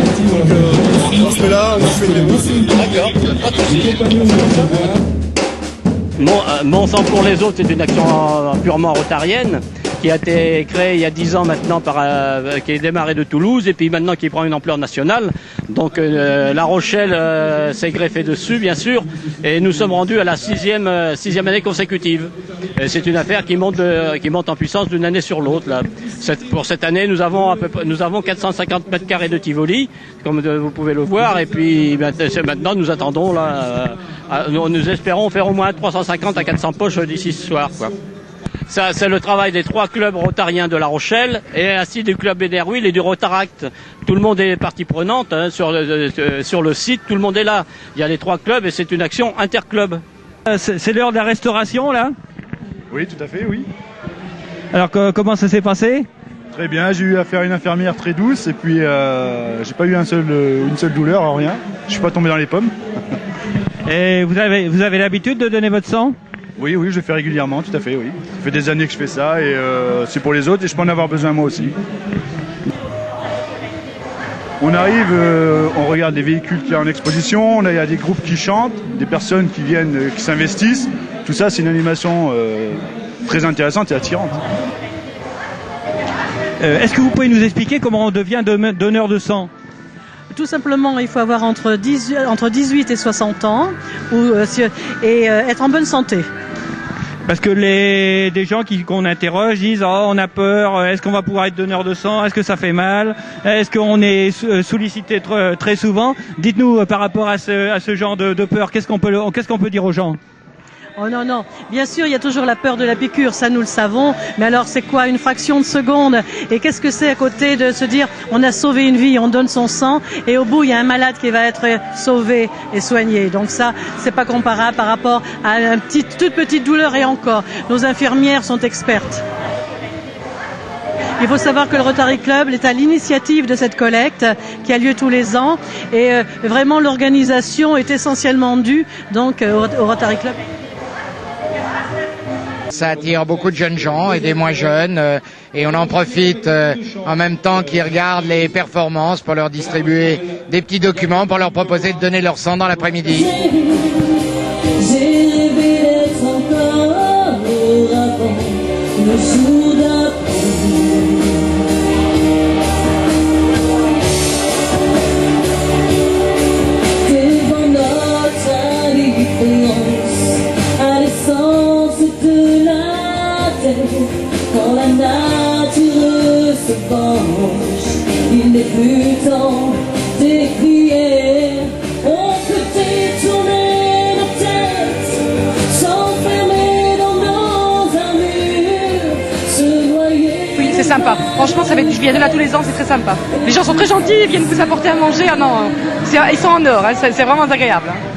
On se fait là, on se fait des mousses. D'accord, pas de soucis. Mon sang pour les autres, c'est une action purement rotarienne qui a été créée il y a 10 ans maintenant, qui est démarrée de Toulouse et puis maintenant qui prend une ampleur nationale. Donc La Rochelle s'est greffée dessus, bien sûr, et nous sommes rendus à la sixième année consécutive. C'est une affaire qui monte en puissance d'une année sur l'autre. Pour cette année, nous avons 450 mètres carrés de Tivoli, comme vous pouvez le voir, et puis maintenant nous attendons nous espérons faire au moins 350 à 400 poches d'ici ce soir, quoi. Ça, c'est le travail des 3 clubs rotariens de La Rochelle et ainsi du club Bénéruil et du Rotaract. Tout le monde est partie prenante sur le site, tout le monde est là. Il y a les 3 clubs et c'est une action interclub. C'est l'heure de la restauration là? Oui, tout à fait, oui. Alors comment ça s'est passé? Très bien, j'ai eu affaire à une infirmière très douce et puis j'ai pas eu une seule douleur, rien. Je suis pas tombé dans les pommes. Et vous avez l'habitude de donner votre sang? Oui, je le fais régulièrement, tout à fait, oui. Ça fait des années que je fais ça et c'est pour les autres et je peux en avoir besoin moi aussi. On arrive, on regarde les véhicules qu'il y a en exposition, il y a des groupes qui chantent, des personnes qui viennent, qui s'investissent. Tout ça, c'est une animation très intéressante et attirante. Est-ce que vous pouvez nous expliquer comment on devient donneur de sang? Tout simplement, il faut avoir entre 18 et 60 ans et être en bonne santé. Parce que des gens qu'on interroge disent on a peur, est-ce qu'on va pouvoir être donneur de sang, est-ce que ça fait mal, est-ce qu'on est sollicité très souvent. Dites-nous par rapport à ce genre de peur, qu'est-ce qu'on peut dire aux gens? Oh non, bien sûr, il y a toujours la peur de la piqûre, ça nous le savons, mais alors c'est quoi, une fraction de seconde? Et qu'est-ce que c'est à côté de se dire on a sauvé une vie, on donne son sang, et au bout il y a un malade qui va être sauvé et soigné. Donc ça, c'est pas comparable par rapport à une toute petite douleur, et encore, nos infirmières sont expertes. Il faut savoir que le Rotary Club est à l'initiative de cette collecte qui a lieu tous les ans, et vraiment l'organisation est essentiellement due donc au Rotary Club. Ça attire beaucoup de jeunes gens et des moins jeunes et on en profite en même temps qu'ils regardent les performances pour leur distribuer des petits documents pour leur proposer de donner leur sang dans l'après-midi. J'ai rêvé d'être encore avant le jour d'après. Devant notre indifférence à l'essence de la terre, quand la nature se venge, il n'est plus temps des prières. On peut détourner nos têtes, s'enfermer dans nos armures, se noyer. Oui, c'est sympa. Franchement, je viens de là tous les ans, c'est très sympa. Les gens sont très gentils, ils viennent vous apporter à manger. Ah non, ils sont en or, hein, c'est vraiment agréable.